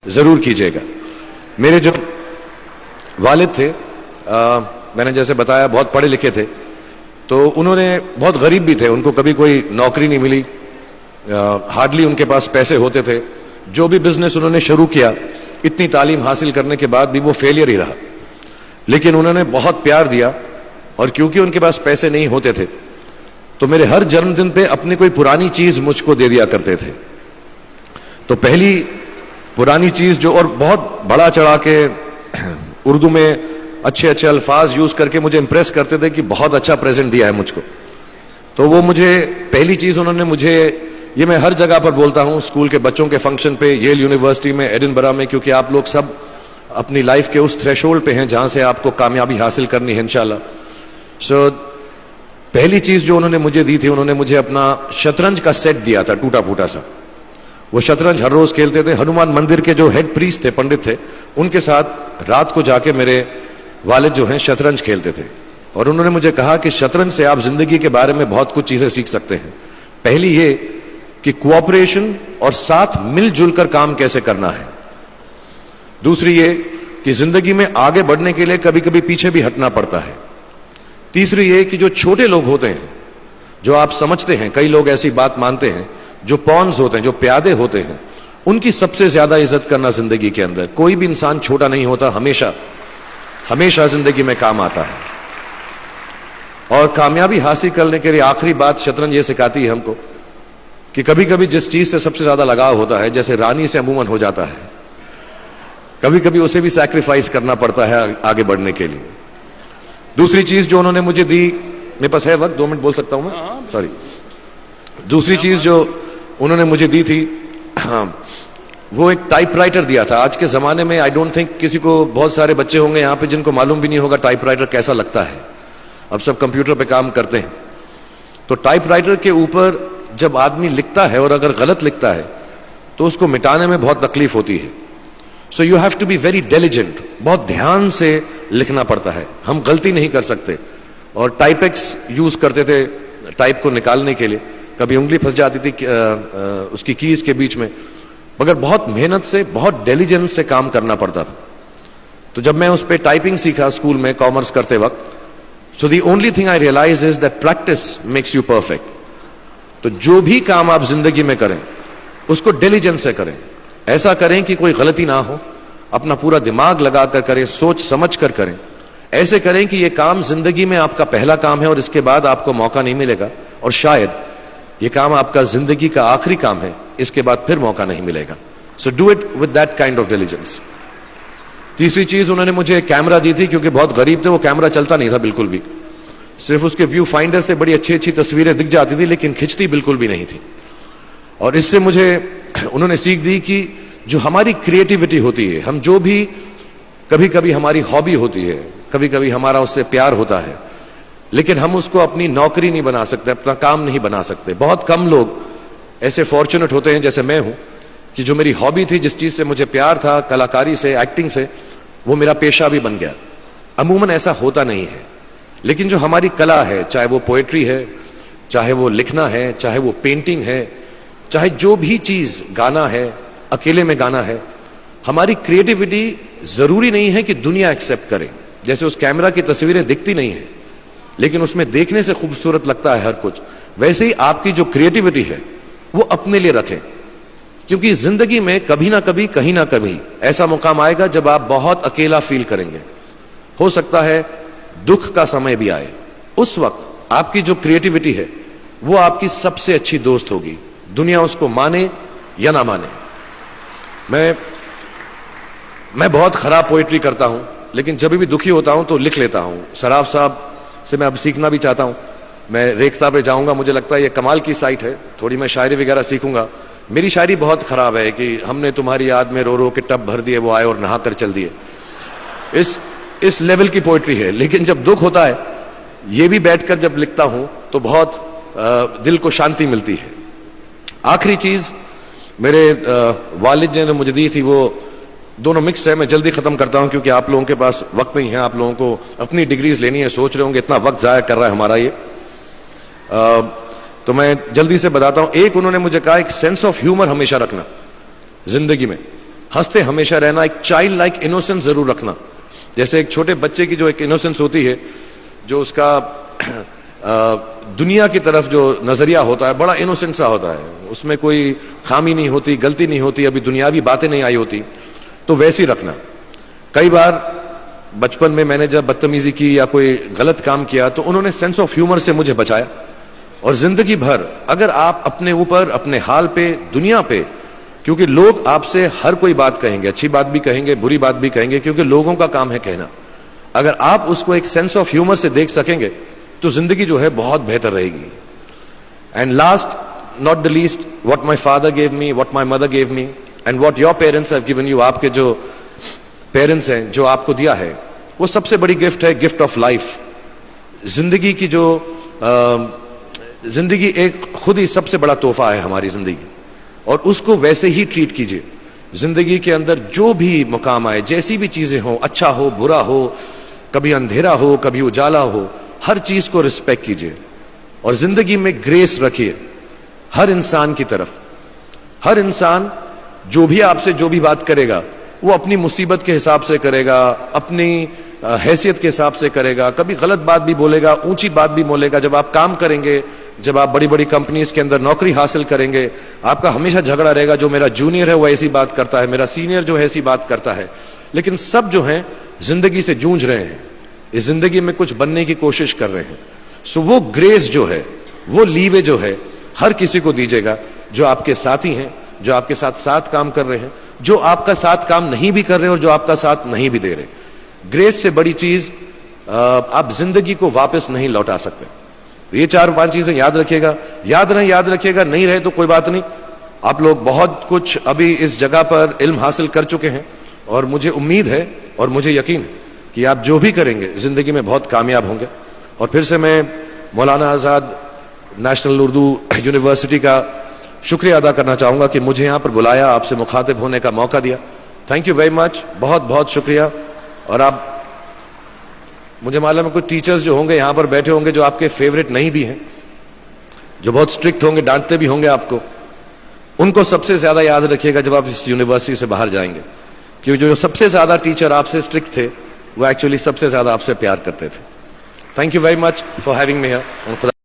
जरूर कीजिएगा। मेरे जो वालिद थे, मैंने जैसे बताया बहुत पढ़े लिखे थे, तो उन्होंने बहुत गरीब भी थे, उनको कभी कोई नौकरी नहीं मिली, हार्डली उनके पास पैसे होते थे। जो भी बिजनेस उन्होंने शुरू किया, इतनी तालीम हासिल करने के बाद भी वो फेलियर ही रहा। लेकिन उन्होंने बहुत प्यार दिया, और क्योंकि उनके पास पैसे नहीं होते थे तो मेरे हर जन्मदिन पे अपनी कोई पुरानी चीज मुझको दे दिया करते थे। तो पहली पुरानी चीज जो, और बहुत बड़ा चढ़ा के उर्दू में अच्छे अच्छे अल्फाज यूज करके मुझे इंप्रेस करते थे कि बहुत अच्छा प्रेजेंट दिया है मुझको। तो वो मुझे पहली चीज उन्होंने मुझे, ये मैं हर जगह पर बोलता हूं, स्कूल के बच्चों के फंक्शन पे, येल यूनिवर्सिटी में, एडिनबरा में, क्योंकि आप लोग सब अपनी लाइफ के उस थ्रेशोल्ड पे हैं जहां से आपको कामयाबी हासिल करनी है इंशाल्लाह। सो पहली चीज जो उन्होंने मुझे दी थी, उन्होंने मुझे अपना शतरंज का सेट दिया था, टूटा फूटा सा। वो शतरंज हर रोज खेलते थे। हनुमान मंदिर के जो हेड प्रीस्ट थे, पंडित थे, उनके साथ रात को जाके मेरे वालिद जो हैं शतरंज खेलते थे। और उन्होंने मुझे कहा कि शतरंज से आप जिंदगी के बारे में बहुत कुछ चीजें सीख सकते हैं। पहली ये कि कोऑपरेशन और साथ मिलजुल कर काम कैसे करना है। दूसरी ये कि जिंदगी में आगे बढ़ने के लिए कभी कभी पीछे भी हटना पड़ता है। तीसरी ये कि जो छोटे लोग होते हैं, जो आप समझते हैं, कई लोग ऐसी बात मानते हैं, जो पॉन्स होते हैं, जो प्यादे होते हैं, उनकी सबसे ज्यादा इज्जत करना जिंदगी के अंदर। कोई भी इंसान छोटा नहीं होता, हमेशा हमेशा जिंदगी में काम आता है। और कामयाबी हासिल करने के लिए आखिरी बात शतरंज ये सिखाती है हमको कि कभी कभी जिस चीज से सबसे ज्यादा लगाव होता है, जैसे रानी से अमूमन हो जाता है, कभी कभी उसे भी सैक्रिफाइस करना पड़ता है आगे बढ़ने के लिए। दूसरी चीज जो उन्होंने मुझे दी, मेरे पास है वक्त, 2 मिनट बोल सकता हूं मैं, सॉरी। दूसरी चीज जो उन्होंने मुझे दी थी, वो एक टाइपराइटर दिया था। आज के जमाने में आई डोंट थिंक किसी को, बहुत सारे बच्चे होंगे यहाँ पे जिनको मालूम भी नहीं होगा टाइपराइटर कैसा लगता है। अब सब कंप्यूटर पे काम करते हैं। तो टाइपराइटर के ऊपर जब आदमी लिखता है और अगर गलत लिखता है तो उसको मिटाने में बहुत तकलीफ होती है। So you have to be very diligent, बहुत ध्यान से लिखना पड़ता है। हम गलती नहीं कर सकते। और टाइपेक्स यूज करते थे टाइप को निकालने के लिए, कभी उंगली फंस जाती थी उसकी कीज के बीच में, मगर बहुत मेहनत से, बहुत डिलिजेंस से काम करना पड़ता था। तो जब मैं उस पर टाइपिंग सीखा स्कूल में कॉमर्स करते वक्त, so the only thing I realise is that practice makes you perfect. तो जो भी काम आप जिंदगी में करें उसको डिलिजेंस से करें, ऐसा करें कि कोई गलती ना हो, अपना पूरा दिमाग लगाकर करें, सोच समझ कर करें। ऐसे करें कि यह काम जिंदगी में आपका पहला काम है और इसके बाद आपको मौका नहीं मिलेगा, और शायद यह काम आपका जिंदगी का आखिरी काम है, इसके बाद फिर मौका नहीं मिलेगा। So do it with that kind of diligence. तीसरी चीज उन्होंने मुझे कैमरा दी थी, क्योंकि बहुत गरीब थे, वो कैमरा चलता नहीं था बिल्कुल भी, सिर्फ उसके व्यू फाइंडर से बड़ी अच्छी अच्छी तस्वीरें दिख जाती थी, लेकिन खिंचती बिल्कुल भी नहीं थी। और इससे मुझे उन्होंने सीख दी कि जो हमारी क्रिएटिविटी होती है, हम जो भी, कभी कभी हमारी हॉबी होती है, कभी कभी हमारा उससे प्यार होता है, लेकिन हम उसको अपनी नौकरी नहीं बना सकते, अपना काम नहीं बना सकते। बहुत कम लोग ऐसे फॉर्चुनेट होते हैं जैसे मैं हूं कि जो मेरी हॉबी थी, जिस चीज से मुझे प्यार था, कलाकारी से, एक्टिंग से, वो मेरा पेशा भी बन गया। अमूमन ऐसा होता नहीं है। लेकिन जो हमारी कला है, चाहे वो पोएट्री है, चाहे वो लिखना है, चाहे वो पेंटिंग है, चाहे जो भी चीज, गाना है, अकेले में गाना है, हमारी क्रिएटिविटी जरूरी नहीं है कि दुनिया एक्सेप्ट करे। जैसे उस कैमरा की तस्वीरें दिखती नहीं है, लेकिन उसमें देखने से खूबसूरत लगता है हर कुछ, वैसे ही आपकी जो क्रिएटिविटी है वो अपने लिए रखें। क्योंकि जिंदगी में कभी ना कभी, कहीं ना कभी ऐसा मुकाम आएगा जब आप बहुत अकेला फील करेंगे। हो सकता है दुख का समय भी आए, उस वक्त आपकी जो क्रिएटिविटी है वो आपकी सबसे अच्छी दोस्त होगी, दुनिया उसको माने या ना माने। मैं बहुत खराब पोएट्री करता हूं, लेकिन जब भी दुखी होता हूं तो लिख लेता हूं। सराफ साहब से मैं अब सीखना भी चाहता हूं। मैं रेखता पे जाऊंगा, मुझे लगता है ये कमाल की साइट है, थोड़ी मैं शायरी वगैरह सीखूंगा। मेरी शायरी बहुत खराब है कि हमने तुम्हारी याद में रो रो के टब भर दिए, वो आए और नहा कर चल दिए। इस लेवल की पोएट्री है। लेकिन जब दुख होता है, ये भी बैठकर जब लिखता हूं तो बहुत दिल को शांति मिलती है। आखिरी चीज मेरे वालिद जी ने मुझे दी थी, वो दोनों मिक्स है, मैं जल्दी खत्म करता हूं क्योंकि आप लोगों के पास वक्त नहीं है, आप लोगों को अपनी डिग्रीज लेनी है, सोच रहे होंगे इतना वक्त जाया कर रहा है हमारा ये। तो मैं जल्दी से बताता हूं। एक, उन्होंने मुझे कहा एक सेंस ऑफ ह्यूमर हमेशा रखना जिंदगी में। हंसते हमेशा रहना, एक चाइल्ड लाइक इनोसेंस जरूर रखना। जैसे एक छोटे बच्चे की जो एक इनोसेंस होती है, जो उसका दुनिया की तरफ जो नजरिया होता है बड़ा इनोसेंट सा होता है, उसमें कोई खामी नहीं होती, गलती नहीं होती, अभी दुनियावी बातें नहीं आई होती, तो वैसे ही रखना। कई बार बचपन में मैंने जब बदतमीजी की या कोई गलत काम किया तो उन्होंने सेंस ऑफ ह्यूमर से मुझे बचाया। और जिंदगी भर अगर आप अपने ऊपर, अपने हाल पे, दुनिया पे, क्योंकि लोग आपसे हर कोई बात कहेंगे, अच्छी बात भी कहेंगे, बुरी बात भी कहेंगे, क्योंकि लोगों का काम है कहना। अगर आप उसको एक सेंस ऑफ ह्यूमर से देख सकेंगे तो जिंदगी जो है बहुत बेहतर रहेगी। And last not the least, what my father gave me, what my mother gave me and what your parents have given you, आपके जो पेरेंट्स हैं जो आपको दिया है, वो सबसे बड़ी गिफ्ट है, गिफ्ट ऑफ लाइफ। जिंदगी की जो जिंदगी एक खुद ही सबसे बड़ा तोहफा है हमारी जिंदगी, और उसको वैसे ही ट्रीट कीजिए। जिंदगी के अंदर जो भी मुकाम आए, जैसी भी चीजें हो, अच्छा हो बुरा हो, कभी अंधेरा हो कभी उजाला हो, हर चीज को रिस्पेक्ट कीजिए और जिंदगी में ग्रेस रखिए हर इंसान की तरफ। हर इंसान जो भी आपसे जो भी बात करेगा वो अपनी मुसीबत के हिसाब से करेगा, अपनी हैसियत के हिसाब से करेगा। कभी गलत बात भी बोलेगा, ऊंची बात भी बोलेगा। जब आप काम करेंगे, जब आप बड़ी बड़ी कंपनीज के अंदर नौकरी हासिल करेंगे, आपका हमेशा झगड़ा रहेगा, जो मेरा जूनियर है वो ऐसी बात करता है, मेरा सीनियर जो है ऐसी बात करता है। लेकिन सब जो है जिंदगी से जूझ रहे हैं, इस जिंदगी में कुछ बनने की कोशिश कर रहे हैं। सो वो ग्रेस जो है, वो लीवे जो है, हर किसी को दीजिएगा जो आपके साथी हैं, जो आपके साथ साथ काम कर रहे हैं, जो आपका साथ काम नहीं भी कर रहे और जो आपका साथ नहीं भी दे रहे। ग्रेस से बड़ी चीज आप जिंदगी को वापस नहीं लौटा सकते। ये 4-5 चीजें याद रखिएगा। याद रखिएगा, नहीं रहे तो कोई बात नहीं। आप लोग बहुत कुछ अभी इस जगह पर इल्म हासिल कर चुके हैं और मुझे उम्मीद है और मुझे यकीन है कि आप जो भी करेंगे जिंदगी में बहुत कामयाब होंगे। और फिर से मैं मौलाना आजाद नेशनल उर्दू यूनिवर्सिटी का शुक्रिया अदा करना चाहूंगा कि मुझे यहां पर बुलाया, आपसे मुखातिब होने का मौका दिया। थैंक यू वेरी मच, बहुत बहुत शुक्रिया। और आप, मुझे मालूम है कुछ टीचर्स जो होंगे यहां पर बैठे होंगे जो आपके फेवरेट नहीं भी हैं, जो बहुत स्ट्रिक्ट होंगे, डांटते भी होंगे आपको, उनको सबसे ज्यादा याद रखिएगा जब आप इस यूनिवर्सिटी से बाहर जाएंगे, क्योंकि जो सबसे ज्यादा टीचर आपसे स्ट्रिक्ट थे वो एक्चुअली सबसे ज्यादा आपसे प्यार करते थे। Thank you very much for having me here.